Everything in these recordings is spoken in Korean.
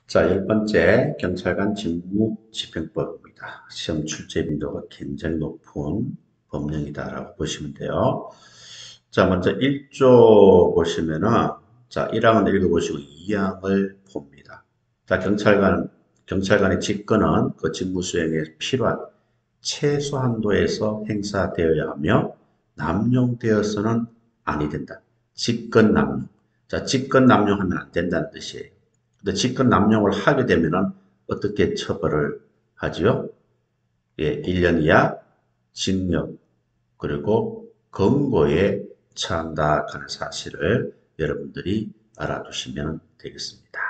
자, 10번째 경찰관 직무 집행법입니다. 시험 출제 빈도가 굉장히 높은 법령이다라고 보시면 돼요. 자, 먼저 1조 보시면은, 자, 1항은 읽어보시고 2항을 봅니다. 자, 경찰관의 직권은 그 직무 수행에 필요한 최소 한도에서 행사되어야 하며, 남용되어서는 아니 된다. 직권 남용. 자, 직권 남용하면 안 된다는 뜻이에요. 근데 직권 남용을 하게 되면은 어떻게 처벌을 하지요? 예, 1년 이하 징역 그리고 검거에 처한다 하는 사실을 여러분들이 알아두시면 되겠습니다.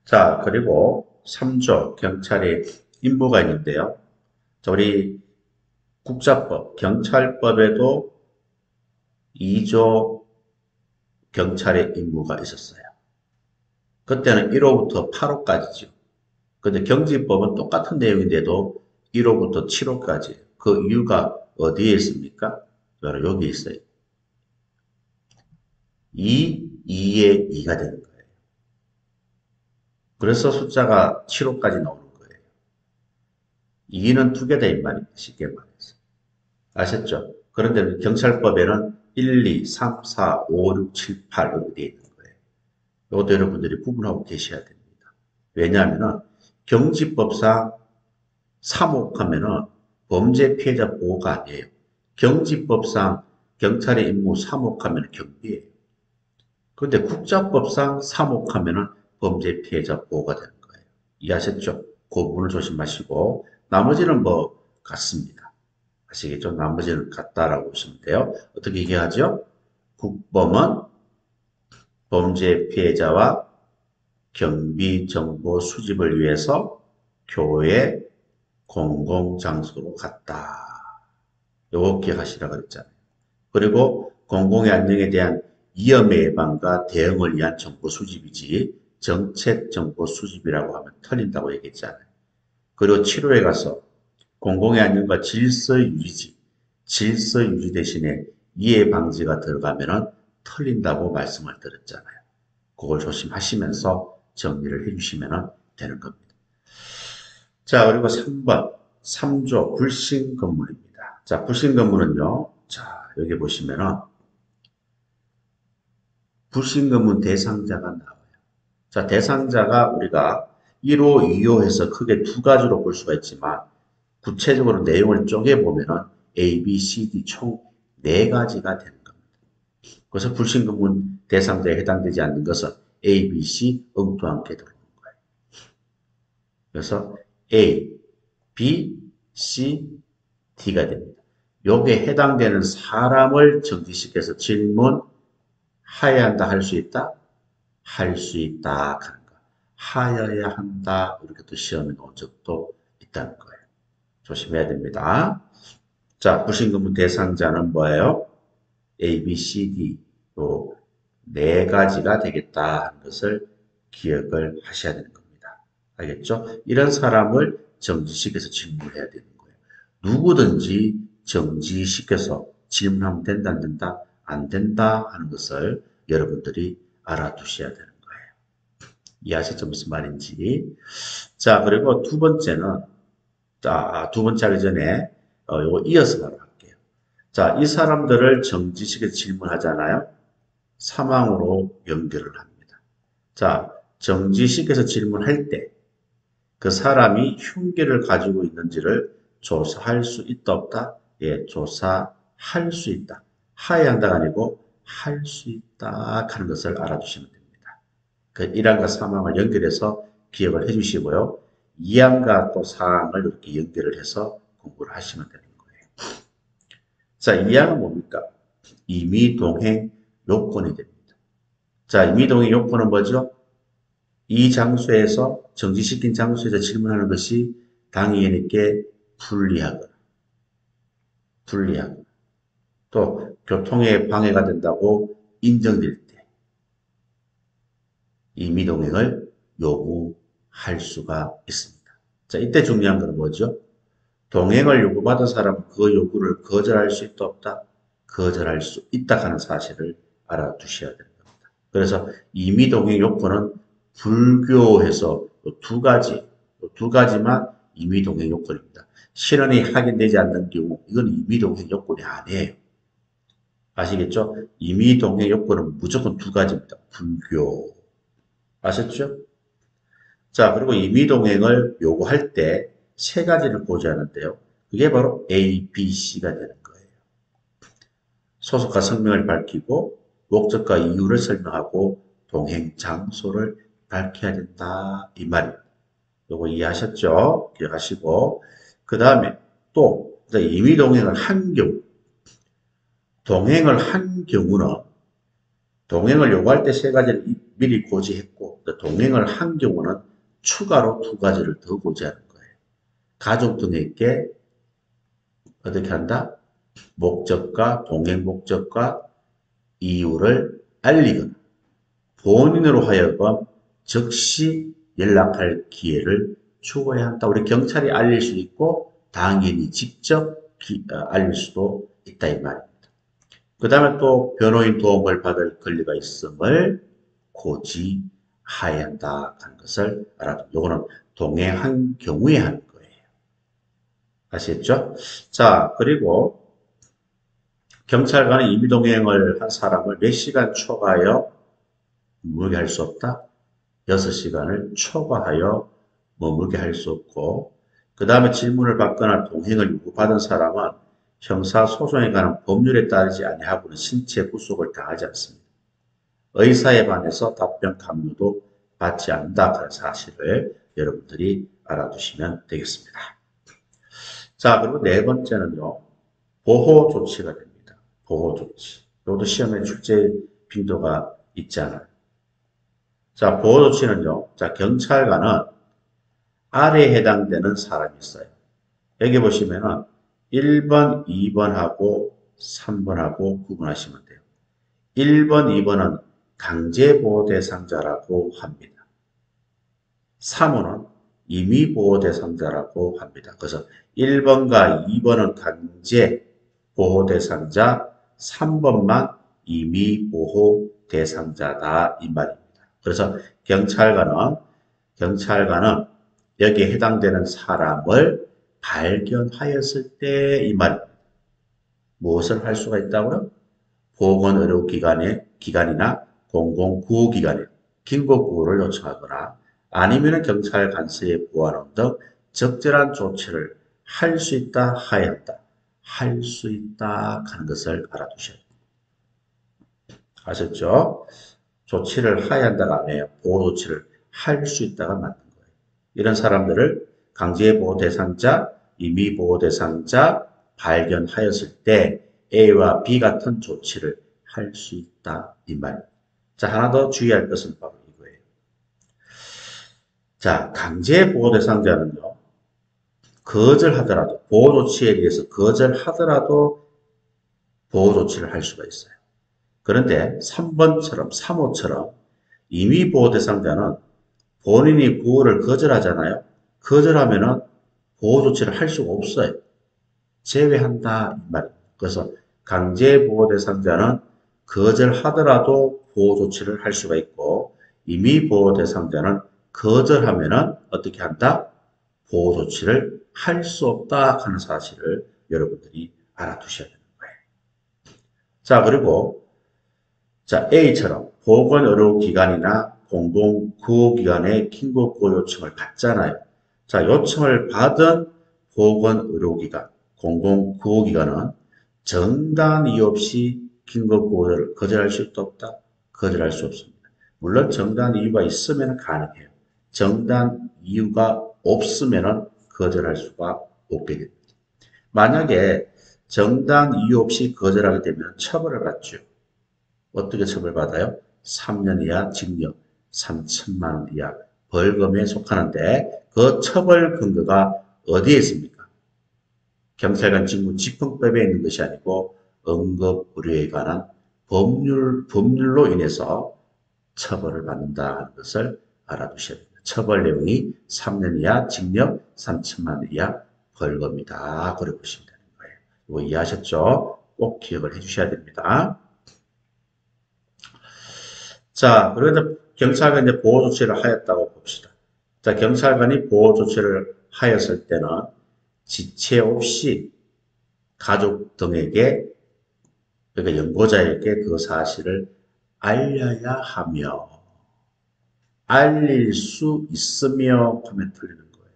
자, 그리고 3조 경찰의 임무가 있는데요. 자, 우리 국자법, 경찰법에도 2조 경찰의 임무가 있었어요. 그때는 1호부터 8호까지죠. 근데 경지법은 똑같은 내용인데도 1호부터 7호까지. 그 이유가 어디에 있습니까? 바로 여기 있어요. 2에 2가 되는 거예요. 그래서 숫자가 7호까지 나오는 거예요. 2는 두 개다 이 말입니다. 쉽게 말해서. 아셨죠? 그런데 경찰법에는 1, 2, 3, 4, 5, 6, 7, 8 이렇게 되어 있는 거예요. 이것도 여러분들이 구분하고 계셔야 됩니다. 왜냐하면 경지법상 3호 하면은 범죄 피해자 보호가 아니에요. 경지법상 경찰의 임무 3호 하면 경비예요. 그런데 국자법상 3호 하면은 범죄 피해자 보호가 되는 거예요. 이해하셨죠? 그 부분을 조심하시고 나머지는 뭐 같습니다. 아시겠죠? 나머지는 같다라고 보시면 돼요. 어떻게 얘기하죠? 국범은 범죄 피해자와 경비 정보 수집을 위해서 교회 공공장소로 갔다. 요거 기억하시라고 그랬잖아요. 그리고 공공의 안녕에 대한 위험의 예방과 대응을 위한 정보 수집이지 정책 정보 수집이라고 하면 틀린다고 얘기했잖아요. 그리고 치료에 가서 공공의 안녕과 질서 유지지, 질서 유지 대신에 이해 방지가 들어가면은 틀린다고 말씀을 드렸잖아요. 그걸 조심하시면서 정리를 해주시면 되는 겁니다. 자, 그리고 3번, 3조 불신 건물입니다. 자, 불신 건물은요, 자, 여기 보시면은 불신 건물 대상자가 나와요. 자, 대상자가 우리가 1호, 2호 해서 크게 두 가지로 볼 수가 있지만 구체적으로 내용을 쪼개보면은 A, B, C, D 총 네 가지가 되는 겁니다. 그래서 불신 건물 대상자에 해당되지 않는 것은 A, B, C 엉뚱하게 들어오는 거예요. 그래서 A, B, C, D가 됩니다. 요게 해당되는 사람을 정지시켜서 질문하여야 한다, 할 수 있다? 할 수 있다 하는 거. 하여야 한다 이렇게 또 시험에 나온 적도 있다는 거예요. 조심해야 됩니다. 자, 불신검문 대상자는 뭐예요? A, B, C, D 또 네 가지가 되겠다 하는 것을 기억을 하셔야 되는 겁니다. 알겠죠? 이런 사람을 정지시켜서 질문해야 되는 거예요. 누구든지 정지시켜서 질문하면 된다, 안 된다? 안 된다 하는 것을 여러분들이 알아두셔야 되는 거예요. 이해하셨죠? 무슨 말인지. 자, 그리고 두 번째는, 자, 두 번째 하기 전에, 요거 이어서 바로 할게요. 자, 이 사람들을 정지시켜서 질문하잖아요. 사망으로 연결을 합니다. 자, 정지시켜서 질문할 때, 그 사람이 흉기를 가지고 있는지를 조사할 수 있다 없다? 예, 조사할 수 있다. 하야 한다가 아니고 할 수 있다 하는 것을 알아두시면 됩니다. 그 1항과 3항을 연결해서 기억을 해주시고요. 2항과 또 4항을 이렇게 연결을 해서 공부를 하시면 되는 거예요. 자, 2항은 뭡니까? 임의동행 요건이 됩니다. 자, 임의동행 요건은 뭐죠? 이 장소에서 정지시킨 장소에서 질문하는 것이 당의인에게 불리하거나 또 교통에 방해가 된다고 인정될 때 임의동행을 요구할 수가 있습니다. 자, 이때 중요한 건 뭐죠? 동행을 요구받은 사람은 그 요구를 거절할 수 있다 없다? 거절할 수 있다 하는 사실을 알아두셔야 됩니다. 그래서 임의동행 요건은 불교에서 두 가지만 임의동행 요건입니다. 실현이 확인되지 않는 경우 이건 임의동행 요건이 아니에요. 아시겠죠? 임의동행 요건은 무조건 두 가지입니다. 불교. 아셨죠? 자, 그리고 임의동행을 요구할 때 세 가지를 고지하는데요. 그게 바로 A, B, C가 되는 거예요. 소속과 성명을 밝히고 목적과 이유를 설명하고 동행 장소를 밝혀야 된다. 이 말입니다. 요거 이해하셨죠? 기억하시고 그 다음에 또 임의동행을 한 경우 동행을 한 경우는 동행을 요구할 때 세 가지를 미리 고지했고 동행을 한 경우는 추가로 두 가지를 더 고지하는 거예요. 가족 등에게 어떻게 한다? 목적과 동행 목적과 이유를 알리거나 본인으로 하여금 즉시 연락할 기회를 주어야 한다. 우리 경찰이 알릴 수 있고 당연히 직접 알릴 수도 있다 이 말입니다. 그 다음에 또 변호인 도움을 받을 권리가 있음을 고지하여야 한다 하는 것을 알아두고 요거는 동행한 경우에 하는 거예요. 아시겠죠? 자, 그리고 경찰관은 임의동행을 한 사람을 몇 시간 초과하여 머물게 할 수 없다? 6시간을 초과하여 머물게 할 수 없고 그 다음에 질문을 받거나 동행을 요구받은 사람은 형사소송에 관한 법률에 따르지 아니하고는 신체 구속을 당하지 않습니다. 의사에 반해서 답변 강요도 받지 않는다 그런 사실을 여러분들이 알아두시면 되겠습니다. 자, 그리고 네 번째는요. 보호 조치가 됩니다. 보호 조치. 이것도 시험에 출제 빈도가 있지 않아요. 자, 보호 조치는요. 자, 경찰관은 아래에 해당되는 사람이 있어요. 여기 보시면은 1번, 2번하고 3번하고 구분하시면 돼요. 1번, 2번은 강제보호 대상자라고 합니다. 3호는 임의보호 대상자라고 합니다. 그래서 1번과 2번은 강제보호 대상자, 3번만 임의보호 대상자다 이 말입니다. 그래서 경찰관은 여기에 해당되는 사람을 발견하였을 때 이 말입니다. 무엇을 할 수가 있다고요? 보건의료기관이나 공공구호기관에 긴급구호를 요청하거나 아니면 경찰 간서에 보완하는 등 적절한 조치를 할 수 있다, 해야 한다. 할 수 있다 하는 것을 알아두셔야 됩니다. 아셨죠? 조치를 해야 한다가 아니에요. 보호조치를 할 수 있다가 맞는 거예요. 이런 사람들을 강제보호 대상자, 임의보호 대상자 발견하였을 때 A와 B 같은 조치를 할 수 있다 이 말입니다. 자, 하나 더 주의할 것은 바로 이거예요. 자, 강제보호 대상자는요. 거절하더라도 보호조치에 대해서 거절하더라도 보호조치를 할 수가 있어요. 그런데 3호처럼 임의보호 대상자는 본인이 구호를 거절하잖아요. 거절하면은 보호조치를 할 수가 없어요. 제외한다 이 말입니다. 그래서 강제보호 대상자는 거절하더라도 보호조치를 할 수가 있고 임의보호 대상자는 거절하면은 어떻게 한다? 보호조치를 할 수 없다 하는 사실을 여러분들이 알아두셔야 되는 거예요. 자, 그리고 자, A처럼 보건의료기관이나 공공구호기관의 긴급구호 요청을 받잖아요. 자, 요청을 받은 보건의료기관, 공공구호기관은 정당 이유 없이 긴급구호를 거절할 수도 없다. 거절할 수 없습니다. 물론 정당 이유가 있으면 가능해요. 정당 이유가 없으면 거절할 수가 없게 됩니다. 만약에 정당 이유 없이 거절하게 되면 처벌을 받죠. 어떻게 처벌받아요? 3년 이하 징역, 3천만 원 이하 벌금에 속하는데 그 처벌 근거가 어디에 있습니까? 경찰관 직무 집행법에 있는 것이 아니고 응급의료에 관한 법률로 인해서 처벌을 받는다는 것을 알아두셔야 됩니다. 처벌 내용이 3년 이하 징역, 3천만 원 이하 벌금이다. 그렇게 보시면 되는 거예요. 이거 이해하셨죠? 꼭 기억을 해주셔야 됩니다. 자, 그래도 경찰관이 이제 보호 조치를 하였다고 봅시다. 자, 경찰관이 보호 조치를 하였을 때는 지체 없이 가족 등에게, 그러니까 연고자에게 그 사실을 알려야 하며, 알릴 수 있으며 하면 틀리는 거예요.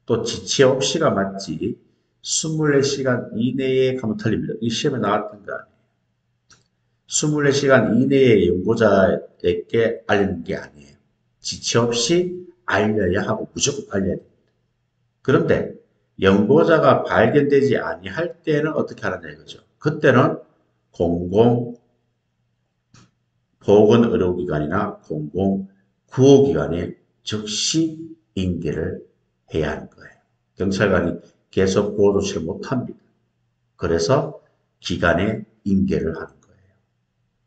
또 지체 없이가 맞지, 24시간 이내에 가면 틀립니다. 이 시험에 나왔던 거 아니에요. 24시간 이내에 연고자에게 알리는 게 아니에요. 지체 없이 알려야 하고 무조건 알려야 됩니다. 그런데 연고자가 발견되지 아니할 때는 어떻게 하느냐 이거죠. 그때는 공공보건의료기관이나 공공구호기관에 즉시 인계를 해야 하는 거예요. 경찰관이 계속 보호조치를 못합니다. 그래서 기관에 인계를 하는 거예요.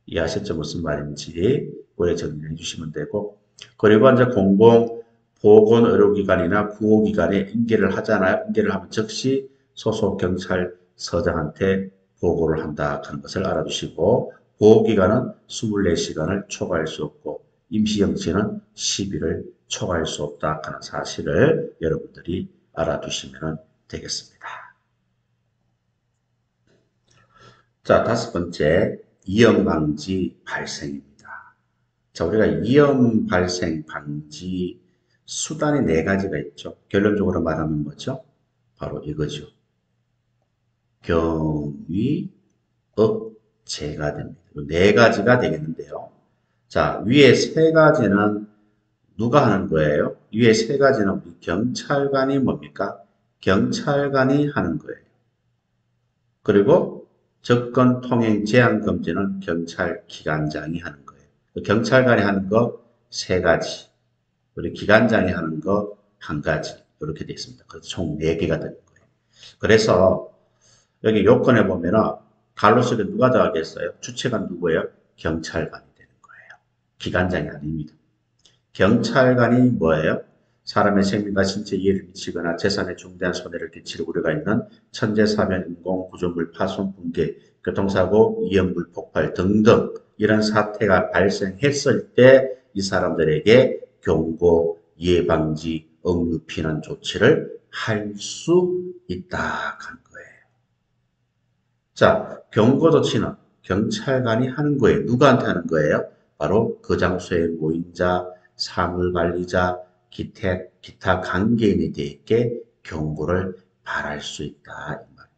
이해하셨죠? 무슨 말인지 오래 정리해 주시면 되고, 그리고 이제 공공보건의료기관이나 구호기관에 인계를 하잖아요. 인계를 하면 즉시 소속 경찰서장한테 보고를 한다 하는 것을 알아두시고, 보호기간은 24시간을 초과할 수 없고 임시정지는 10일을 초과할 수 없다 하는 사실을 여러분들이 알아두시면 되겠습니다. 자, 다섯 번째, 위험 방지 발생입니다. 자, 우리가 위험 발생 방지 수단이 네 가지가 있죠. 결론적으로 말하면 뭐죠? 바로 이거죠. 경위, 억제가 됩니다. 네 가지가 되겠는데요. 자, 위에 세 가지는 누가 하는 거예요? 위에 세 가지는 우리 경찰관이 뭡니까? 경찰관이 하는 거예요. 그리고 접근 통행 제한 금지는 경찰기관장이 하는 거예요. 경찰관이 하는 거 세 가지, 우리 기관장이 하는 거 한 가지, 이렇게 되어 있습니다. 그래서 총 4개가 되는 거예요. 그래서 여기 요건에 보면은 갈로 속에 누가 들어가겠어요? 주체가 누구예요? 경찰관이 되는 거예요. 기관장이 아닙니다. 경찰관이 뭐예요? 사람의 생명과 신체 이해를 미치거나 재산에 중대한 손해를 끼칠 우려가 있는 천재사변, 인공, 구조물 파손, 붕괴, 교통사고, 위험물 폭발 등등 이런 사태가 발생했을 때 이 사람들에게 경고, 예방지, 응유 피난 조치를 할 수 있다 하는 거예요. 자, 경고 조치는 경찰관이 하는 거예요. 누구한테 하는 거예요? 바로 그 장소에 모임자, 사물관리자, 기타 관계인에 대해 경고를 바랄 수 있다. 이 말입니다.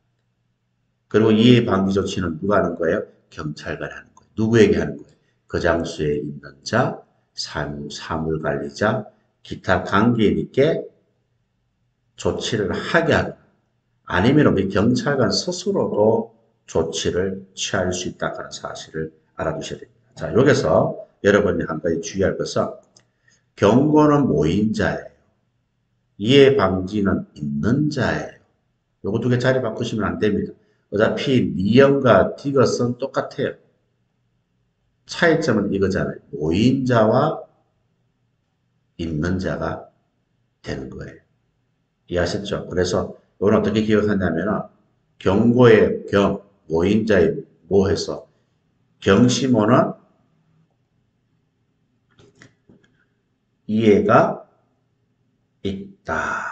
그리고 이해 방지 조치는 누가 하는 거예요? 경찰관이 하는 거예요. 누구에게 하는 거예요? 그 장소에 있는 자, 사물관리자, 기타 관계인에게 조치를 하게 하거나 아니면 우리 경찰관 스스로도 조치를 취할 수 있다는 사실을 알아두셔야 됩니다. 자, 여기서 여러분이 한 가지 주의할 것은 경고는 모임자예요. 이해 방지는 있는 자예요. 요거 두 개 자리 바꾸시면 안 됩니다. 어차피 니언과 디귿은 똑같아요. 차이점은 이거잖아요. 모임자와 있는 자가 되는 거예요. 이해하셨죠? 그래서 이건 어떻게 기억하냐면 경고의 경, 모임자의 모해서 경시모는 이해가 있다.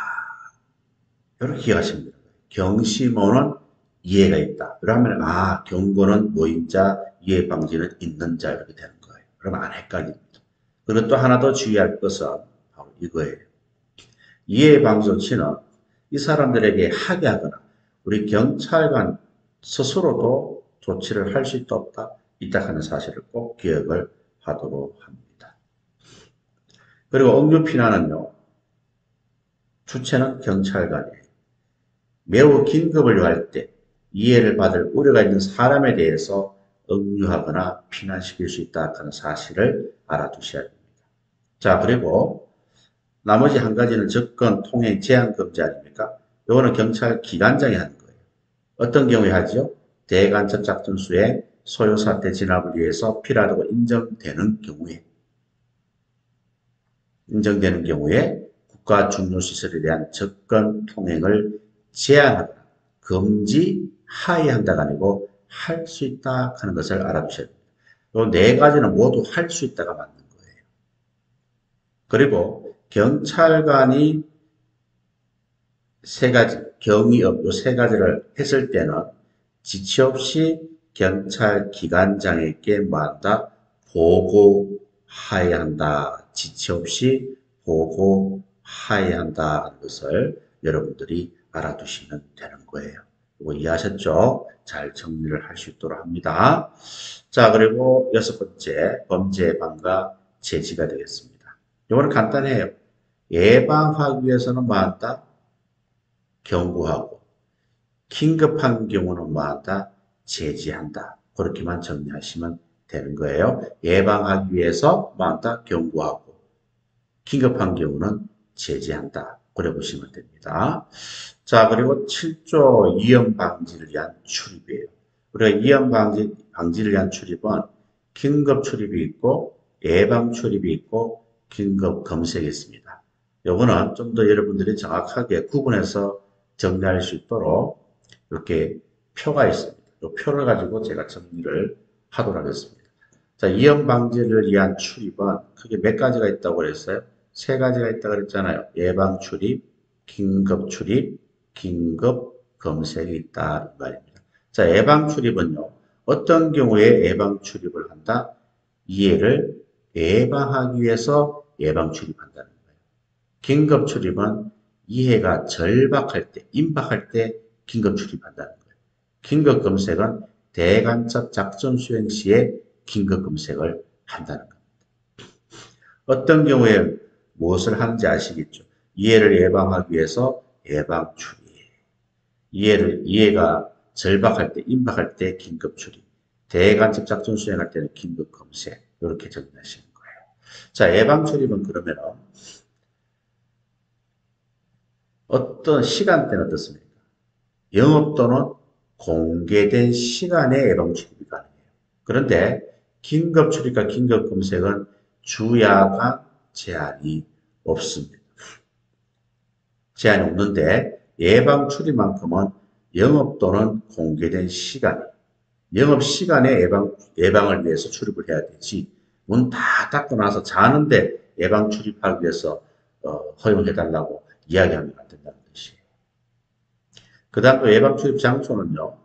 이렇게 기억하시면 돼요. 경시모는 이해가 있다. 그러면 경고는 모임자, 이해 방지는 있는 자 이렇게 되는 거예요. 그러면 안 헷갈립니다. 그리고 또 하나 더 주의할 것은 바로 이거예요. 이해 방지 조치는 이 사람들에게 하게 하거나 우리 경찰관 스스로도 조치를 할 수 있다 없다 있다 하는 사실을 꼭 기억을 하도록 합니다. 그리고 응유 피난은요. 주체는 경찰관이에요. 매우 긴급을 요할 때 이해를 받을 우려가 있는 사람에 대해서 응유하거나 피난시킬 수 있다 하는 사실을 알아두셔야 됩니다. 자, 그리고 나머지 한 가지는 접근 통행 제한 금지 아닙니까? 이거는 경찰 기관장이 하는 거예요. 어떤 경우에 하죠? 대간첩 작전 수행, 소요 사태 진압을 위해서 필요하다고 인정되는 경우에 국가 중요 시설에 대한 접근 통행을 제한하거나 금지하여야 한다가 아니고 할 수 있다 하는 것을 알아두셔야 됩니다. 요 네 가지는 모두 할 수 있다가 맞는 거예요. 그리고 경찰관이 세 가지, 경위업 요 세 가지를 했을 때는 지체 없이 경찰 기관장에게 뭐한다? 보고하여야 한다. 지체 없이 보고하여야 한다. 하는 것을 여러분들이 알아두시면 되는 거예요. 이거 이해하셨죠? 잘 정리를 할 수 있도록 합니다. 자, 그리고 여섯 번째, 범죄 예방과 제지가 되겠습니다. 이거는 간단해요. 예방하기 위해서는 뭐한다? 경고하고, 긴급한 경우는 뭐한다? 제지한다. 그렇게만 정리하시면 되는 거예요. 예방하기 위해서 뭐한다? 경고하고, 긴급한 경우는 제지한다. 그래 보시면 됩니다. 자, 그리고 7조 위험 방지를 위한 출입이에요. 우리가 위험 방지를 위한 출입은 긴급 출입이 있고, 예방 출입이 있고, 긴급 검색이 있습니다. 요거는 좀 더 여러분들이 정확하게 구분해서 정리할 수 있도록 이렇게 표가 있습니다. 이 표를 가지고 제가 정리를 하도록 하겠습니다. 자, 위험 방지를 위한 출입은 크게 몇 가지가 있다고 그랬어요? 세 가지가 있다고 그랬잖아요. 예방 출입, 긴급 출입, 긴급 검색이 있다 이 말입니다. 자, 예방 출입은요. 어떤 경우에 예방 출입을 한다? 이해를 예방하기 위해서 예방 출입한다는 거예요. 긴급 출입은 이해가 절박할 때, 임박할 때 긴급 출입한다는 거예요. 긴급 검색은 대간첩 작전 수행 시에 긴급 검색을 한다는 겁니다. 어떤 경우에 무엇을 하는지 아시겠죠? 이해를 예방하기 위해서 예방 출입. 이해가 절박할 때, 임박할 때 긴급 출입. 대간첩 작전 수행할 때는 긴급 검색. 이렇게 정리하시는 거예요. 자, 예방 출입은 그러면은 어떤 시간대는 어떻습니까? 영업 또는 공개된 시간에 예방 출입이 가능해요. 그런데 긴급 출입과 긴급 검색은 주야간 제한이 없습니다. 제한이 없는데 예방 출입만큼은 영업 또는 공개된 시간에 영업 시간에 예방을 위해서 출입을 해야 되지 문 다 닫고 나서 자는데 예방 출입하기 위해서 허용해달라고 이야기하면 안 된다는 것이에요. 그 다음 또 예방 출입 장소는요.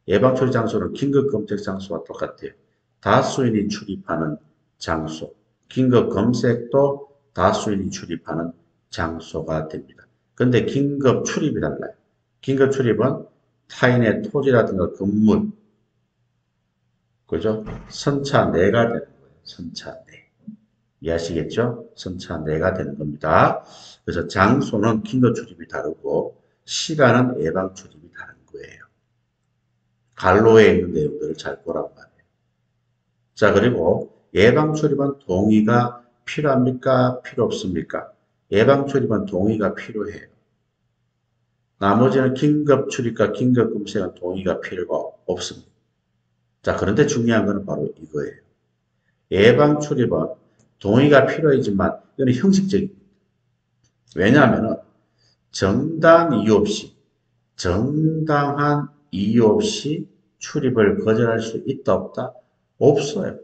예방 출입 장소는 긴급 검색 장소와 똑같아요. 다수인이 출입하는 장소, 긴급 검색도 다수인이 출입하는 장소가 됩니다. 근데 긴급 출입이 달라요. 긴급 출입은 타인의 토지라든가 건물, 그죠? 선차 내가 되는 거예요. 선차 내. 이해하시겠죠? 선차 내가 되는 겁니다. 그래서 장소는 긴급 출입이 다르고 시간은 예방 출입이 다른 거예요. 갈로에 있는 내용들을 잘 보란 말이에요. 자, 그리고 예방 출입은 동의가 필요합니까? 필요 없습니까? 예방 출입은 동의가 필요해요. 나머지는 긴급 출입과 긴급 검색은 동의가 필요가 없습니다. 자, 그런데 중요한 것은 바로 이거예요. 예방 출입은 동의가 필요하지만 이거는 형식적입니다. 왜냐하면 정당한 이유 없이 출입을 거절할 수 있다 없다? 없어요.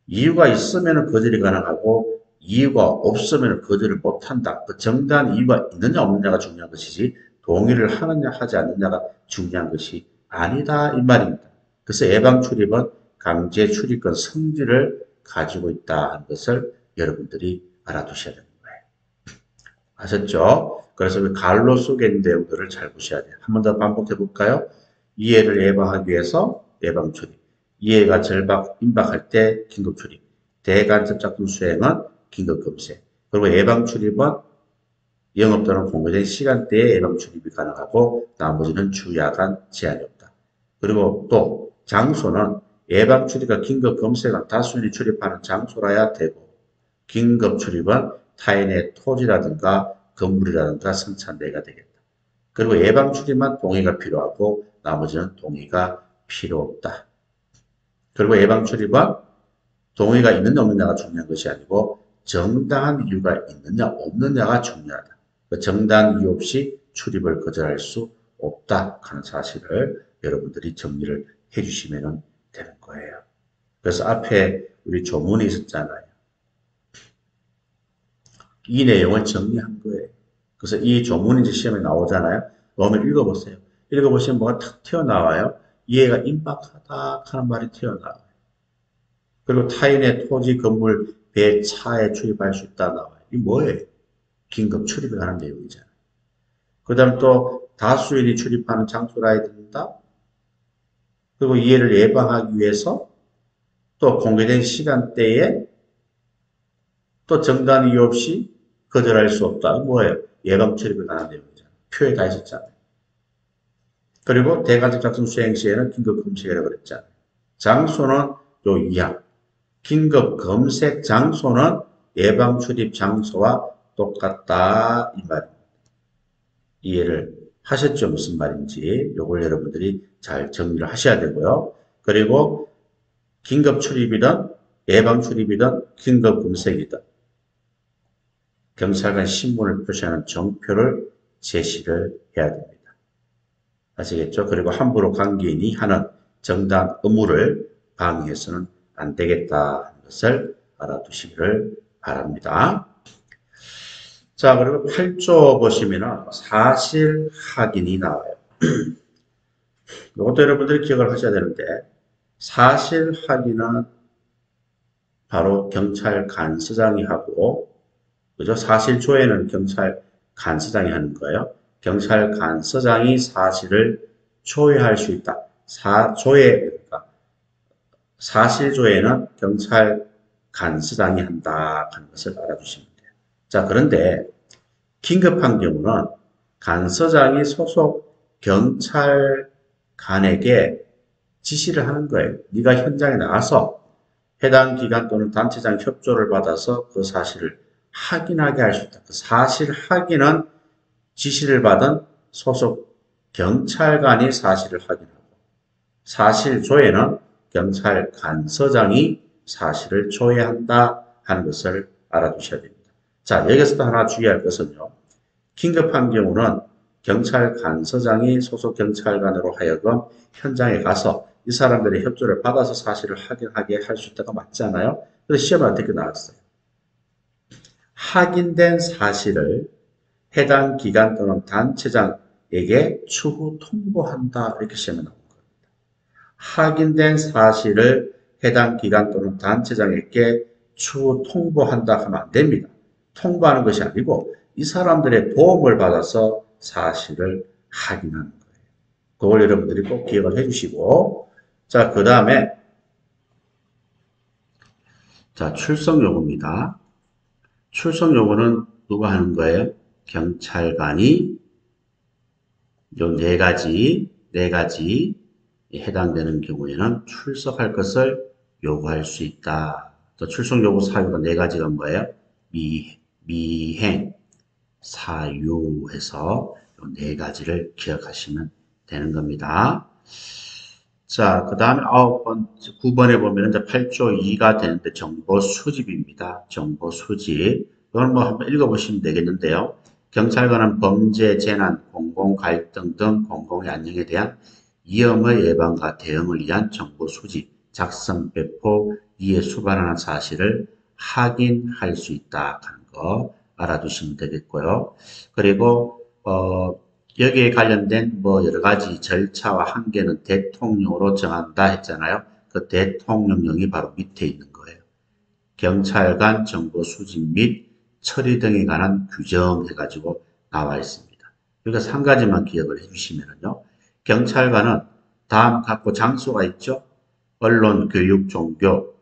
이유가 있으면 거절이 가능하고 이유가 없으면 거절을 못한다. 그 정당한 이유가 있느냐 없느냐가 중요한 것이지 동의를 하느냐 하지 않느냐가 중요한 것이 아니다 이 말입니다. 그래서 예방 출입은 강제 출입권 성질을 가지고 있다 하는 것을 여러분들이 알아두셔야 되는 거예요. 아셨죠? 그래서 그 갈로 속에 있는 내용들을 잘 보셔야 돼요. 한 번 더 반복해 볼까요? 이해를 예방하기 위해서 예방 출입. 이해가 임박할 때 긴급 출입. 대간접 작동 수행은 긴급 검색. 그리고 예방 출입은 영업 또는 공개된 시간대에 예방 출입이 가능하고 나머지는 주야간 제한이 없다. 그리고 또 장소는 예방 출입과 긴급 검색은 다수인이 출입하는 장소라야 되고 긴급 출입은 타인의 토지라든가 건물이라든가 성찬대가 되겠다. 그리고 예방 출입만 동의가 필요하고 나머지는 동의가 필요 없다. 그리고 예방 출입은 동의가 있느냐 없느냐가 중요한 것이 아니고 정당한 이유가 있느냐 없느냐가 중요하다. 그 정당한 이유 없이 출입을 거절할 수 없다 하는 사실을 여러분들이 정리를 해주시면 되는 거예요. 그래서 앞에 우리 조문이 있었잖아요. 이 내용을 정리한 거예요. 그래서 이 조문이 이제 시험에 나오잖아요. 그러면 읽어보세요. 읽어보시면 뭐가 탁 튀어나와요. 이해가 임박하다 하는 말이 튀어나와요. 그리고 타인의 토지, 건물, 배, 차에 출입할 수 있다 나와요. 이 뭐예요? 긴급 출입에 관한 내용이잖아요. 그 다음 또 다수인이 출입하는 장소라 해야 된다. 그리고 이해를 예방하기 위해서 또 공개된 시간대에 또 정단 이유 없이 거절할 수 없다. 뭐예요? 예방 출입에 관한 내용이잖아요. 표에 다 있었잖아요. 그리고 대가족 작성 수행 시에는 긴급 검색이라고 그랬잖아요. 장소는 요 이하. 긴급 검색 장소는 예방 출입 장소와 똑같다. 이 말입니다. 이해를 하셨죠? 무슨 말인지. 요걸 여러분들이 잘 정리를 하셔야 되고요. 그리고 긴급 출입이든 예방 출입이든 긴급 검색이든 경찰관 신분을 표시하는 정표를 제시를 해야 됩니다. 아시겠죠? 그리고 함부로 관계인이 하는 정당 의무를 방해해서는 안 되겠다 하는 것을 알아두시기를 바랍니다. 자, 그리고 8조 보시면은 사실 확인이 나와요. 이것도 여러분들이 기억을 하셔야 되는데, 사실 확인은 바로 경찰 간수장이 하고, 그죠? 사실 조회는 경찰 간수장이 하는 거예요. 경찰 간수장이 사실을 조회할 수 있다. 그러니까 사실 조회는 경찰 간수장이 한다 하는 것을 알아두시면 돼요. 자, 그런데 긴급한 경우는 간서장이 소속 경찰관에게 지시를 하는 거예요. 네가 현장에 나가서 해당 기관 또는 단체장 협조를 받아서 그 사실을 확인하게 할 수 있다. 그 사실 확인은 지시를 받은 소속 경찰관이 사실을 확인하고 사실 조회는 경찰관서장이 사실을 조회한다 하는 것을 알아두셔야 됩니다. 자, 여기서도 하나 주의할 것은요. 긴급한 경우는 경찰관서장이 소속 경찰관으로 하여금 현장에 가서 이 사람들의 협조를 받아서 사실을 확인하게 할 수 있다가 맞잖아요. 그래서 시험에 어떻게 나왔어요? 확인된 사실을 해당 기관 또는 단체장에게 추후 통보한다. 이렇게 시험에 나온 겁니다. 확인된 사실을 해당 기관 또는 단체장에게 추후 통보한다 하면 안 됩니다. 통보하는 것이 아니고 이 사람들의 도움을 받아서 사실을 확인하는 거예요. 그걸 여러분들이 꼭 기억을 해주시고, 자, 그 다음에, 자, 출석 요구입니다. 출석 요구는 누가 하는 거예요? 경찰관이 요 네 가지 해당되는 경우에는 출석할 것을 요구할 수 있다. 또 출석 요구 사유가 네 가지가 뭐예요? 미행, 사유해서 네 가지를 기억하시면 되는 겁니다. 자, 그 다음에 9번에 보면 이제 8조 2가 되는데 정보 수집입니다. 정보 수집. 이건 뭐 한번 읽어보시면 되겠는데요. 경찰관은 범죄, 재난, 공공 갈등 등 공공의 안녕에 대한 위험의 예방과 대응을 위한 정보 수집, 작성, 배포, 이해, 수반하는 사실을 확인할 수 있다 하는 거 알아두시면 되겠고요. 그리고 여기에 관련된 뭐 여러 가지 절차와 한계는 대통령으로 정한다 했잖아요. 그 대통령령이 바로 밑에 있는 거예요. 경찰관 정보 수집 및 처리 등에 관한 규정 해가지고 나와 있습니다. 그러니까 한 가지만 기억을 해주시면요. 경찰관은 다음 각고 장소가 있죠. 언론, 교육, 종교,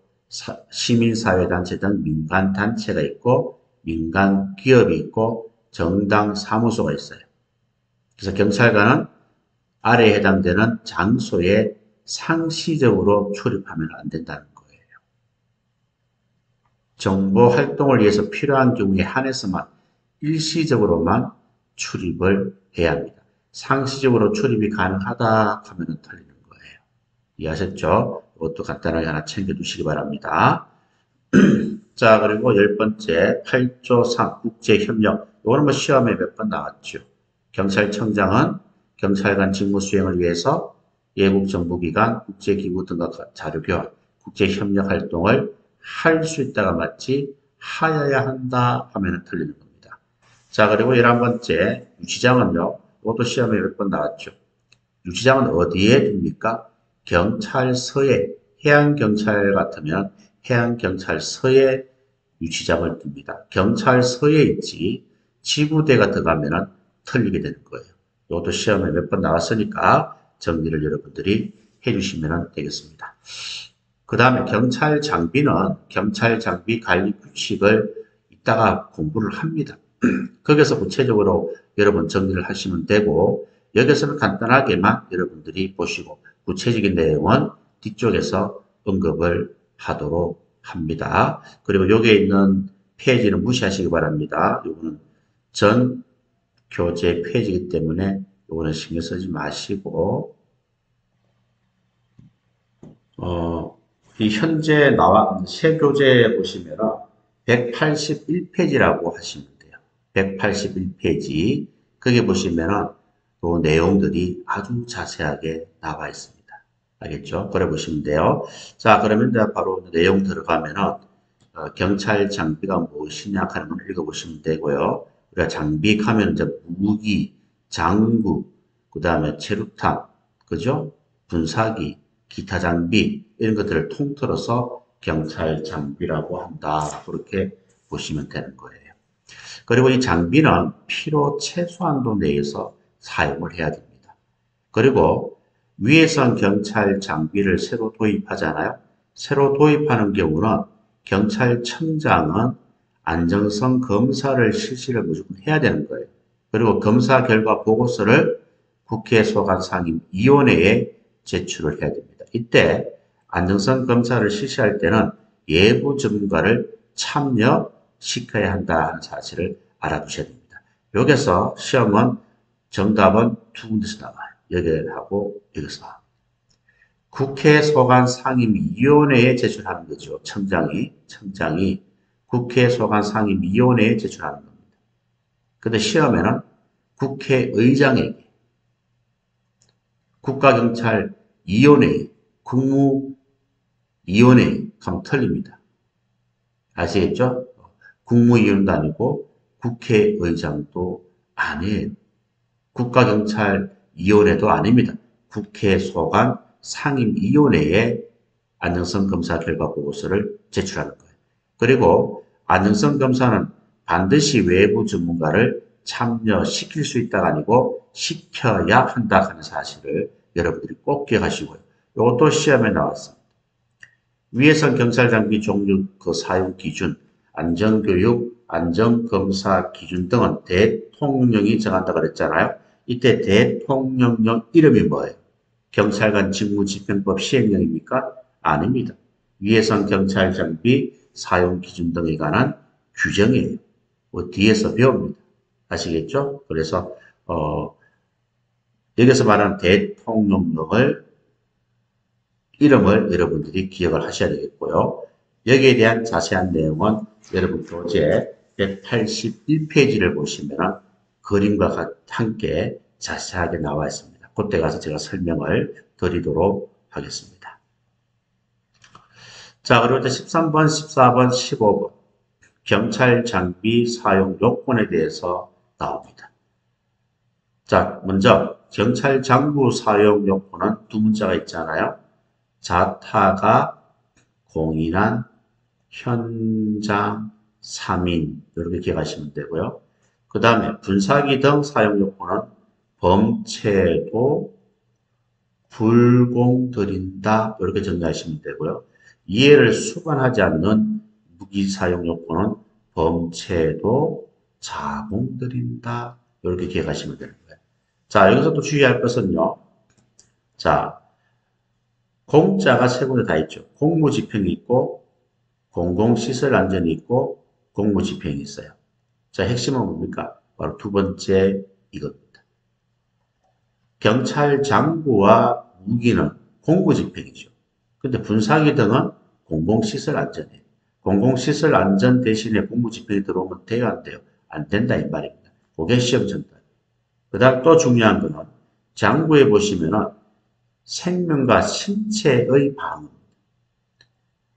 시민사회단체 등 민간단체가 있고 민간 기업이 있고 정당 사무소가 있어요. 그래서 경찰관은 아래에 해당되는 장소에 상시적으로 출입하면 안 된다는 거예요. 정보 활동을 위해서 필요한 경우에 한해서만 일시적으로만 출입을 해야 합니다. 상시적으로 출입이 가능하다 하면 틀리는 거예요. 이해하셨죠? 이것도 간단하게 하나 챙겨두시기 바랍니다. 자, 그리고 10번째 8조 3 국제협력. 이거는 뭐 시험에 몇 번 나왔죠. 경찰청장은 경찰관 직무 수행을 위해서 외국 정부기관, 국제기구 등과 자료 교환, 국제협력 활동을 할 수 있다가 맞지 하여야 한다 하면 틀리는 겁니다. 자, 그리고 11번째 유치장은요. 이것도 시험에 몇 번 나왔죠. 유치장은 어디에 둡니까? 경찰서에, 해양경찰 같으면 해양경찰서에 유치장을 둡니다. 경찰서에 있지 지부대가 들어가면 틀리게 되는 거예요. 이것도 시험에 몇 번 나왔으니까 정리를 여러분들이 해주시면 되겠습니다. 그 다음에 경찰 장비는 경찰 장비 관리 규칙을 이따가 공부를 합니다. 거기서 구체적으로 여러분 정리를 하시면 되고 여기서는 간단하게만 여러분들이 보시고 구체적인 내용은 뒤쪽에서 언급을 하도록 합니다. 그리고 여기에 있는 페이지는 무시하시기 바랍니다. 이거는 전 교재 페이지이기 때문에 이거는 신경 쓰지 마시고 이 현재 나와 새 교재 보시면 181페이지라고 하시면 돼요. 181페이지 거기 보시면은 그 내용들이 아주 자세하게 나와 있습니다. 알겠죠? 그래 보시면 돼요. 자, 그러면 이제 바로 내용 들어가면은 경찰 장비가 무엇이냐 하는 걸 읽어보시면 되고요. 우리가 장비 하면 이제 무기, 장구, 그 다음에 체류탄, 그죠? 분사기, 기타 장비 이런 것들을 통틀어서 경찰 장비라고 한다. 그렇게 보시면 되는 거예요. 그리고 이 장비는 필요 최소한도 내에서 사용을 해야 됩니다. 그리고 위해선 경찰 장비를 새로 도입하잖아요. 새로 도입하는 경우는 경찰청장은 안정성 검사를 실시를 무조건 해야 되는 거예요. 그리고 검사 결과 보고서를 국회 소관상임위원회에 제출을 해야 됩니다. 이때 안정성 검사를 실시할 때는 예부 전문가를 참여시켜야 한다는 사실을 알아두셔야 됩니다. 여기서 시험은 정답은 두 군데서 나와요. 여기하고 여기서. 국회 소관상임위원회에 제출하는 거죠. 청장이 국회 소관상임위원회에 제출하는 겁니다. 근데 시험에는 국회의장에게 국가경찰위원회, 국무위원회 하면 틀립니다. 아시겠죠? 국무위원도 아니고 국회의장도 아니에요. 국가경찰위원회도 아닙니다. 국회 소관 상임위원회에 안정성 검사 결과 보고서를 제출하는 거예요. 그리고 안정성 검사는 반드시 외부 전문가를 참여시킬 수 있다가 아니고 시켜야 한다 하는 사실을 여러분들이 꼭 기억하시고요. 이것도 시험에 나왔습니다. 위해선 경찰장비 종류 그 사용 기준, 안전교육, 안전검사 기준 등은 대통령이 정한다 그랬잖아요. 이때 대통령령 이름이 뭐예요? 경찰관 직무집행법 시행령입니까? 아닙니다. 위해선 경찰장비 사용 기준 등에 관한 규정이에요. 뒤에서 배웁니다. 아시겠죠? 그래서 여기서 말하는 대통령령을 이름을 여러분들이 기억을 하셔야 되겠고요. 여기에 대한 자세한 내용은 여러분 교재 181페이지를 보시면 그림과 함께 자세하게 나와 있습니다. 그때 가서 제가 설명을 드리도록 하겠습니다. 자, 그리고 이제 13번, 14번, 15번 경찰 장비 사용 요건에 대해서 나옵니다. 자, 먼저 경찰 장구 사용 요건은 두 문자가 있잖아요. 자타가 공인한 현장 3인 이렇게 기억하시면 되고요. 그 다음에 분사기 등 사용 요건은 범체도 불공들인다 이렇게 정리하시면 되고요. 이해를 수반하지 않는 무기 사용 요건은 범체도 자공들인다 이렇게 기억하시면 되는 거예요. 자, 여기서 또 주의할 것은요. 자, 공자가 세 군데 다 있죠. 공무집행이 있고 공공시설 안전이 있고 공무집행이 있어요. 자, 핵심은 뭡니까? 바로 두 번째 이겁니다. 경찰 장구와 무기는 공무집행이죠. 근데 분사기 등은 공공시설 안전이에요. 공공시설 안전 대신에 공무집행이 들어오면 돼요, 안 돼요? 안 된다 이 말입니다. 그게 시험 전달. 그 다음 또 중요한 거는 장구에 보시면은 생명과 신체의 방어입니다.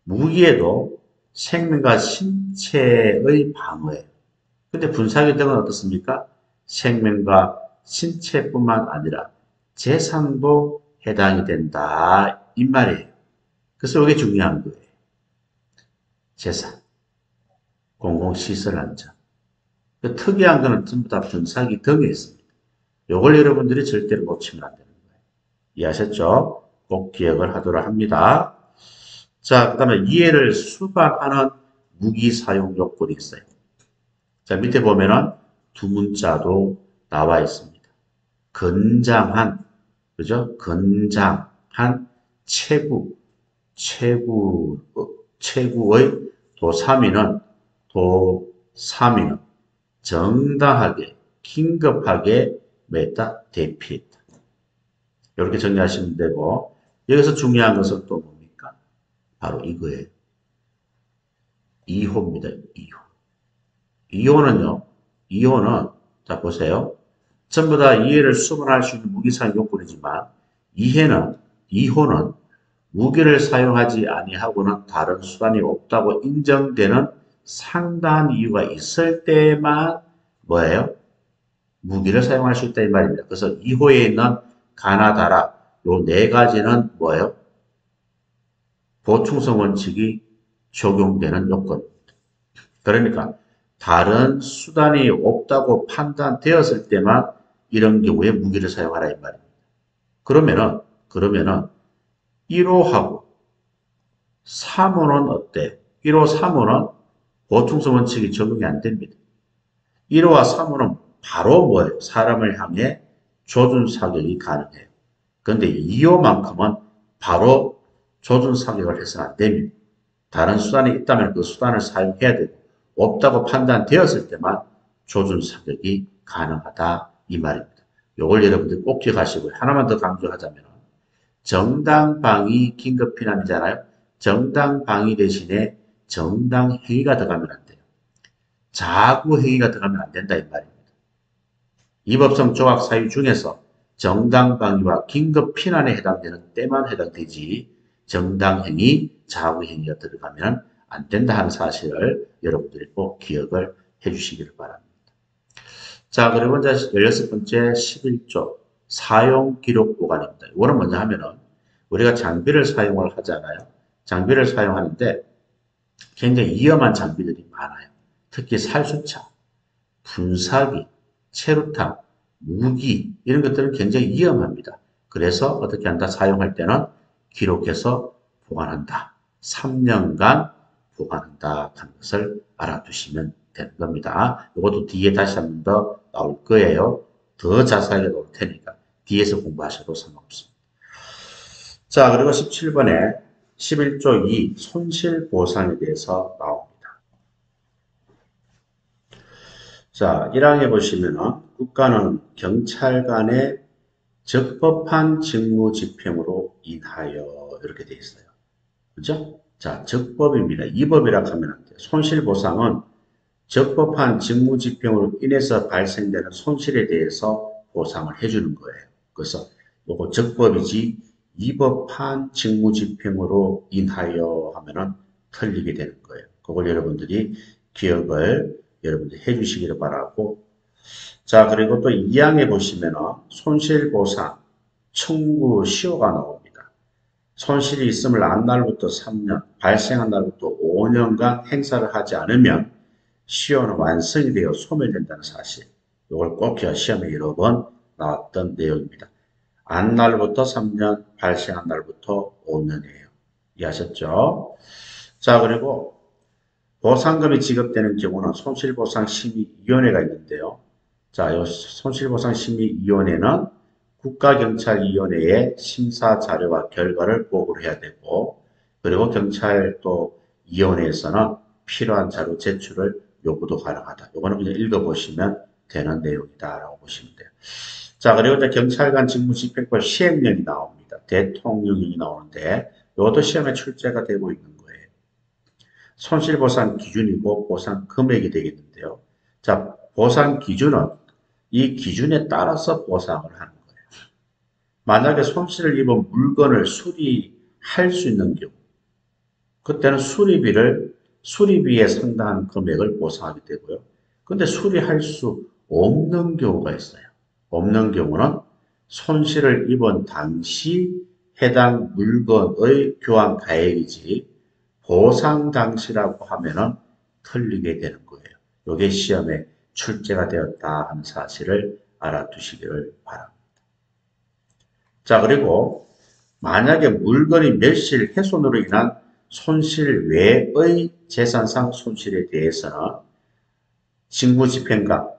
무기에도 생명과 신체의 방어예요. 근데 분사기 등은 어떻습니까? 생명과 신체뿐만 아니라 재산도 해당이 된다. 이 말이에요. 그래서 이게 중요한 거예요. 재산, 공공시설 안전. 그 특이한 거는 전부 다 분사기 등에 있습니다. 요걸 여러분들이 절대로 놓치면 안 되는 거예요. 이해하셨죠? 꼭 기억을 하도록 합니다. 자, 그 다음에 이해를 수반하는 무기 사용 요건이 있어요. 자, 밑에 보면은 두 문자도 나와 있습니다. 건장한, 그죠? 건장한 체구의 도삼이는 정당하게, 긴급하게 맺다 대피했다. 이렇게 정리하시면 되고, 여기서 중요한 것은 또 뭡니까? 바로 이거예요. 2호입니다. 2호. 2호는, 자, 보세요. 전부 다 이해를 수반할 수 있는 무기사용 요건이지만, 2호는 무기를 사용하지 아니하고는 다른 수단이 없다고 인정되는 상당한 이유가 있을 때만 뭐예요? 무기를 사용할 수 있다 이 말입니다. 그래서 2호에 있는 가나다라 요 네 가지는 뭐예요? 보충성 원칙이 적용되는 요건입니다. 그러니까 다른 수단이 없다고 판단되었을 때만 이런 경우에 무기를 사용하라 이 말입니다. 그러면은 1호하고 3호는 어때? 1호, 3호는 보충성 원칙이 적용이 안 됩니다. 1호와 3호는 바로 뭐예요? 사람을 향해 조준 사격이 가능해요. 그런데 2호만큼은 바로 조준 사격을 해서는 안 됩니다. 다른 수단이 있다면 그 수단을 사용해야 되고 없다고 판단되었을 때만 조준 사격이 가능하다 이 말입니다. 이걸 여러분들 꼭 기억하시고요. 하나만 더 강조하자면 정당방위 긴급피난이잖아요. 정당방위 대신에 정당행위가 들어가면 안 돼요. 자구행위가 들어가면 안 된다 이 말입니다. 이 법성 조각 사유 중에서 정당방위와 긴급피난에 해당되는 때만 해당되지 정당행위, 자구행위가 들어가면 안 된다 하는 사실을 여러분들이 꼭 기억을 해주시기를 바랍니다. 자, 그리고 이제 16번째 11조 사용 기록 보관입니다. 이거는 뭐냐 하면은 우리가 장비를 사용을 하잖아요. 장비를 사용하는데 굉장히 위험한 장비들이 많아요. 특히 살수차, 분사기, 체루탄, 무기 이런 것들은 굉장히 위험합니다. 그래서 어떻게 한다? 사용할 때는 기록해서 보관한다. 3년간 보관한다 하는 것을 알아두시면 되는 겁니다. 이것도 뒤에 다시 한 번 더 나올 거예요. 더 자세하게 나올 테니까 뒤에서 공부하셔도 상관없습니다. 자, 그리고 17번에 11조 2 손실보상에 대해서 나옵니다. 자, 1항에 보시면은 국가는 경찰관의 적법한 직무집행으로 인하여 이렇게 되어 있어요. 그죠? 자, 적법입니다. 이 법이라고 하면 안 돼요. 손실보상은 적법한 직무집행으로 인해서 발생되는 손실에 대해서 보상을 해주는 거예요. 그래서 요거 적법이지 위법한 직무집행으로 인하여 하면은 틀리게 되는 거예요. 그걸 여러분들이 기억을 여러분들이 해주시기를 바라고. 자, 그리고 또 2항에 보시면은 손실보상 청구 시효가 나옵니다. 손실이 있음을 안 날부터 3년, 발생한 날부터 5년간 행사를 하지 않으면 시효는 완성이 되어 소멸된다는 사실. 이걸 꼭 시험에 여러 번 나왔던 내용입니다. 안 날부터 3년, 발생한 날부터 5년이에요. 이해하셨죠? 자, 그리고 보상금이 지급되는 경우는 손실보상심의위원회가 있는데요. 자, 이 손실보상심의위원회는 국가경찰위원회에 심사 자료와 결과를 보고를 해야 되고, 그리고 경찰 또 위원회에서는 필요한 자료 제출을 요구도 가능하다. 요거는 그냥 읽어보시면 되는 내용이다라고 보시면 돼요. 자, 그리고 이제 경찰관 직무집행법 시행령이 나옵니다. 대통령령이 나오는데 이것도 시험에 출제가 되고 있는 거예요. 손실보상 기준이고 보상 금액이 되겠는데요. 자, 보상 기준은 이 기준에 따라서 보상을 하는 거예요. 만약에 손실을 입은 물건을 수리할 수 있는 경우, 그때는 수리비에 상당한 금액을 보상하게 되고요. 근데 수리할 수 없는 경우가 있어요. 없는 경우는 손실을 입은 당시 해당 물건의 교환 가액이지 보상 당시라고 하면은 틀리게 되는 거예요. 이게 시험에 출제가 되었다 하는 사실을 알아두시기를 바랍니다. 자, 그리고 만약에 물건이 멸실, 훼손으로 인한 손실 외의 재산상 손실에 대해서는 직무집행과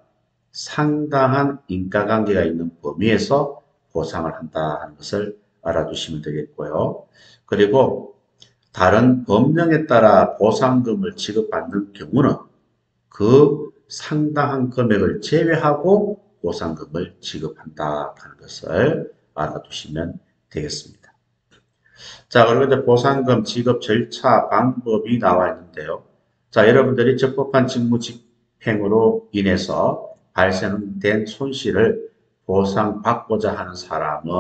상당한 인과관계가 있는 범위에서 보상을 한다 하는 것을 알아두시면 되겠고요. 그리고 다른 법령에 따라 보상금을 지급받는 경우는 그 상당한 금액을 제외하고 보상금을 지급한다 하는 것을 알아두시면 되겠습니다. 자, 그리고 이제 보상금 지급 절차 방법이 나와 있는데요. 자, 여러분들이 적법한 직무 집행으로 인해서 발생된 손실을 보상받고자 하는 사람은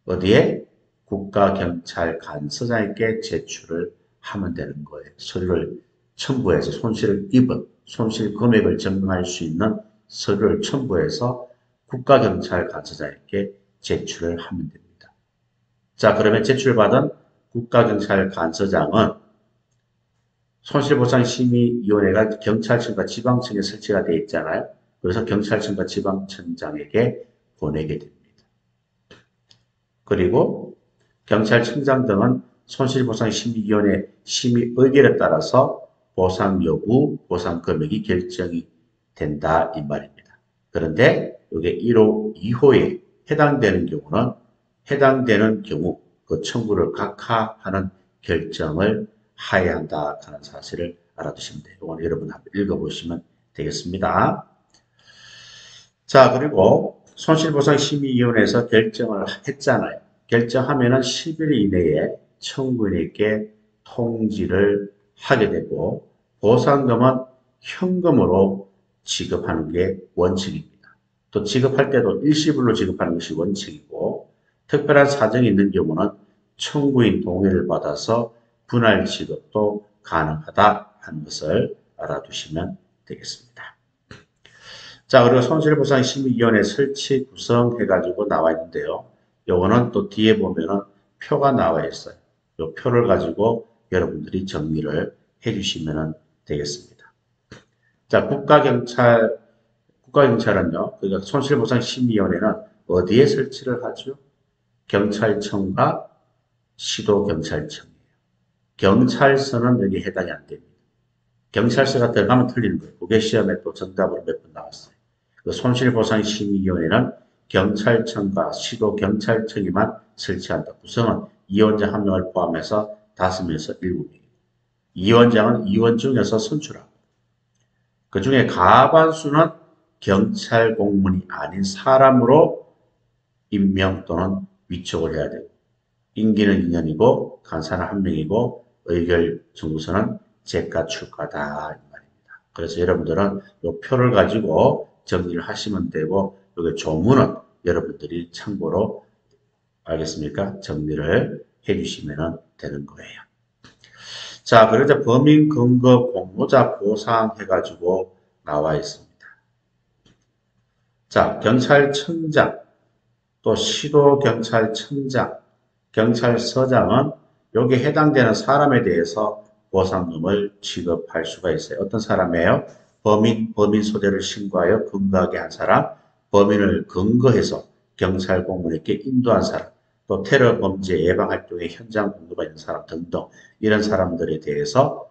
어디에? 국가경찰관서장에게 제출을 하면 되는 거예요. 서류를 첨부해서 손실을 입은 손실 금액을 증명할 수 있는 서류를 첨부해서 국가경찰관서장에게 제출을 하면 됩니다. 자, 그러면 제출받은 국가경찰관서장은 손실보상심의위원회가 경찰청과 지방청에 설치가 되어 있잖아요. 그래서 경찰청과 지방청장에게 보내게 됩니다. 그리고 경찰청장 등은 손실보상심의위원회 심의 의결에 따라서 보상 여부, 보상 금액이 결정이 된다 이 말입니다. 그런데 이게 1호, 2호에 해당되는 경우는 해당되는 경우 그 청구를 각하하는 결정을 하여야 한다 하는 사실을 알아두시면 돼요. 이건 여러분 한번 읽어보시면 되겠습니다. 자, 그리고 손실보상심의위원회에서 결정을 했잖아요. 결정하면은 10일 이내에 청구인에게 통지를 하게 되고 보상금은 현금으로 지급하는 게 원칙입니다. 또 지급할 때도 일시불로 지급하는 것이 원칙이고 특별한 사정이 있는 경우는 청구인 동의를 받아서 분할 지급도 가능하다 하는 것을 알아두시면 되겠습니다. 자, 그리고 손실보상심의위원회 설치 구성해가지고 나와 있는데요. 요거는 또 뒤에 보면은 표가 나와 있어요. 요 표를 가지고 여러분들이 정리를 해주시면 되겠습니다. 자, 국가경찰은요, 그러니까 손실보상심의위원회는 어디에 설치를 하죠? 경찰청과 시도경찰청이에요. 경찰서는 여기 해당이 안 됩니다. 경찰서가 들어가면 틀리는 거예요. 그게 시험에 또 정답으로 몇 번 나왔어요. 그 손실보상심의위원회는 경찰청과 시도경찰청에만 설치한다. 구성은 이원장 한 명을 포함해서 5명에서 7명이고 이원장은 이원 중에서 선출하고 그 중에 과반수는 경찰 공무원이 아닌 사람으로 임명 또는 위촉을 해야 되고 임기는 2년이고 간사는 1명이고 의결 청구서는 제가 출가다 이 말입니다. 그래서 여러분들은 이 표를 가지고 정리를 하시면 되고 여기 조문은 여러분들이 참고로 알겠습니까? 정리를 해주시면 되는 거예요. 자, 그래서 범인 근거 공모자 보상 해가지고 나와 있습니다. 자, 경찰청장 또 시도경찰청장 경찰서장은 여기에 해당되는 사람에 대해서 보상금을 지급할 수가 있어요. 어떤 사람이에요? 범인 소재를 신고하여 근거하게 한 사람, 범인을 근거해서 경찰 공무원에게 인도한 사람, 또 테러 범죄 예방 활동에 현장 공로가 있는 사람 등등 이런 사람들에 대해서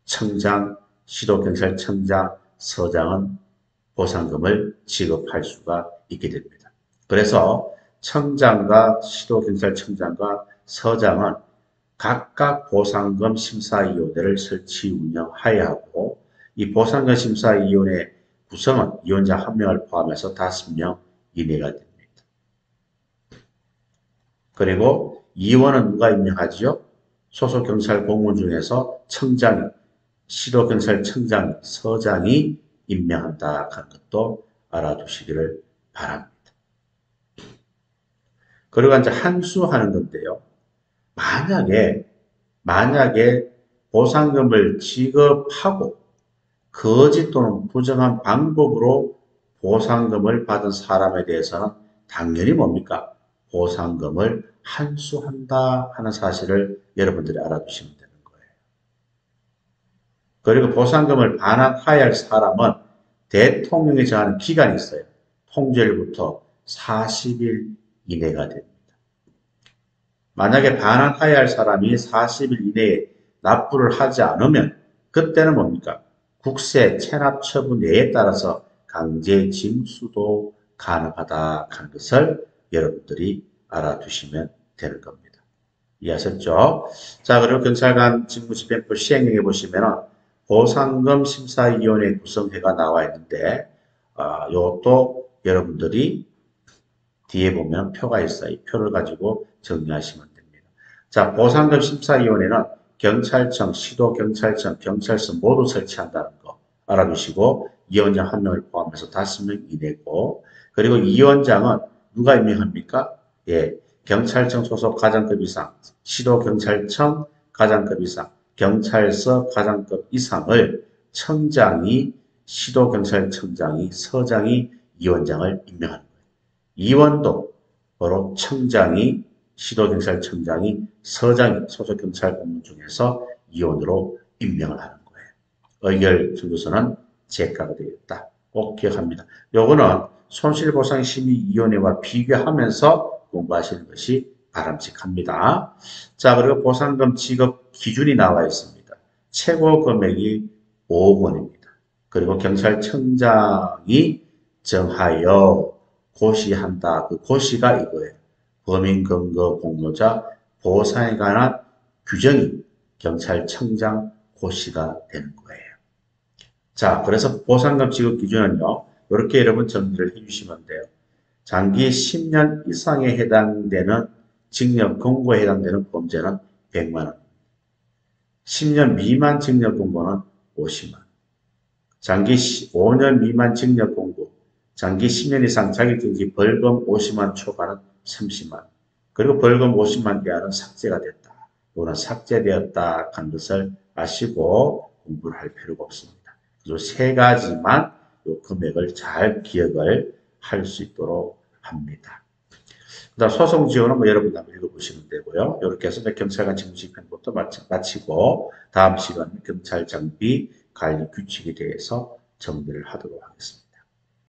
청장, 시도경찰청장, 서장은 보상금을 지급할 수가 있게 됩니다. 그래서 청장과 시도경찰청장과 서장은 각각 보상금 심사위원회를 설치 운영하여야 하고 이 보상금 심사위원회 구성은 위원장 1명을 포함해서 5명 이내가 됩니다. 그리고 위원은 누가 임명하지요? 소속경찰 공무원 중에서 청장이, 시도경찰청장, 서장이 임명한다 하는 것도 알아두시기를 바랍니다. 그리고 이제 한수하는 건데요. 만약에 만약에 보상금을 지급하고 거짓 또는 부정한 방법으로 보상금을 받은 사람에 대해서는 당연히 뭡니까? 보상금을 환수한다 하는 사실을 여러분들이 알아두시면 되는 거예요. 그리고 보상금을 반환하여야 할 사람은 대통령이 정하는 기간이 있어요. 통지일부터 40일 이내가 됩니다. 만약에 반환하여야 할 사람이 40일 이내에 납부를 하지 않으면 그때는 뭡니까? 국세 체납 처분에 따라서 강제 징수도 가능하다 하는 것을 여러분들이 알아두시면 되는 겁니다. 이해하셨죠? 자, 그리고 경찰관 직무집행법 시행령에 보시면 보상금 심사위원회 구성회가 나와 있는데 이것도 여러분들이 뒤에 보면 표가 있어요. 이 표를 가지고 정리하시면 됩니다. 자, 보상금 심사위원회는 경찰청, 시도경찰청, 경찰서 모두 설치한다는 거 알아두시고 위원장 한 명을 포함해서 5명 이내고 그리고 위원장은 누가 임명합니까? 예, 경찰청 소속 가장급 이상, 시도경찰청 가장급 이상, 경찰서 가장급 이상을 청장이, 시도경찰청장이, 서장이 위원장을 임명하는 거예요. 이원도 바로 청장이, 시도경찰청장이, 서장이 소속경찰 공무원 중에서 위원으로 임명을 하는 거예요. 의결 청구서는 제가가 되겠다. 꼭 기억합니다. 요거는 손실보상심의위원회와 비교하면서 공부하시는 것이 바람직합니다. 자, 그리고 보상금 지급 기준이 나와 있습니다. 최고 금액이 5억 원입니다. 그리고 경찰청장이 정하여 고시한다. 그 고시가 이거예요. 범인근거 공모자 보상에 관한 규정이 경찰청장 고시가 되는 거예요. 자, 그래서 보상금 지급 기준은요. 이렇게 여러분 정리를 해주시면 돼요. 장기 10년 이상에 해당되는 징역 공고에 해당되는 범죄는 100만 원. 10년 미만 징역 공고는 50만 원. 장기 5년 미만 징역 공고, 장기 10년 이상 자격정지 벌금 50만 초과는 30만. 그리고 벌금 50만 이하는 삭제가 됐다. 이거는 삭제되었다 하는 것을 아시고 공부를 할 필요가 없습니다. 이 세 가지만 이 금액을 잘 기억을 할 수 있도록 합니다. 그다음 소송 지원은 뭐 여러분 한번 읽어보시면 되고요. 이렇게 해서 경찰관 직무집행부터 마치고 다음 시간 경찰 장비 관리 규칙에 대해서 정리를 하도록 하겠습니다.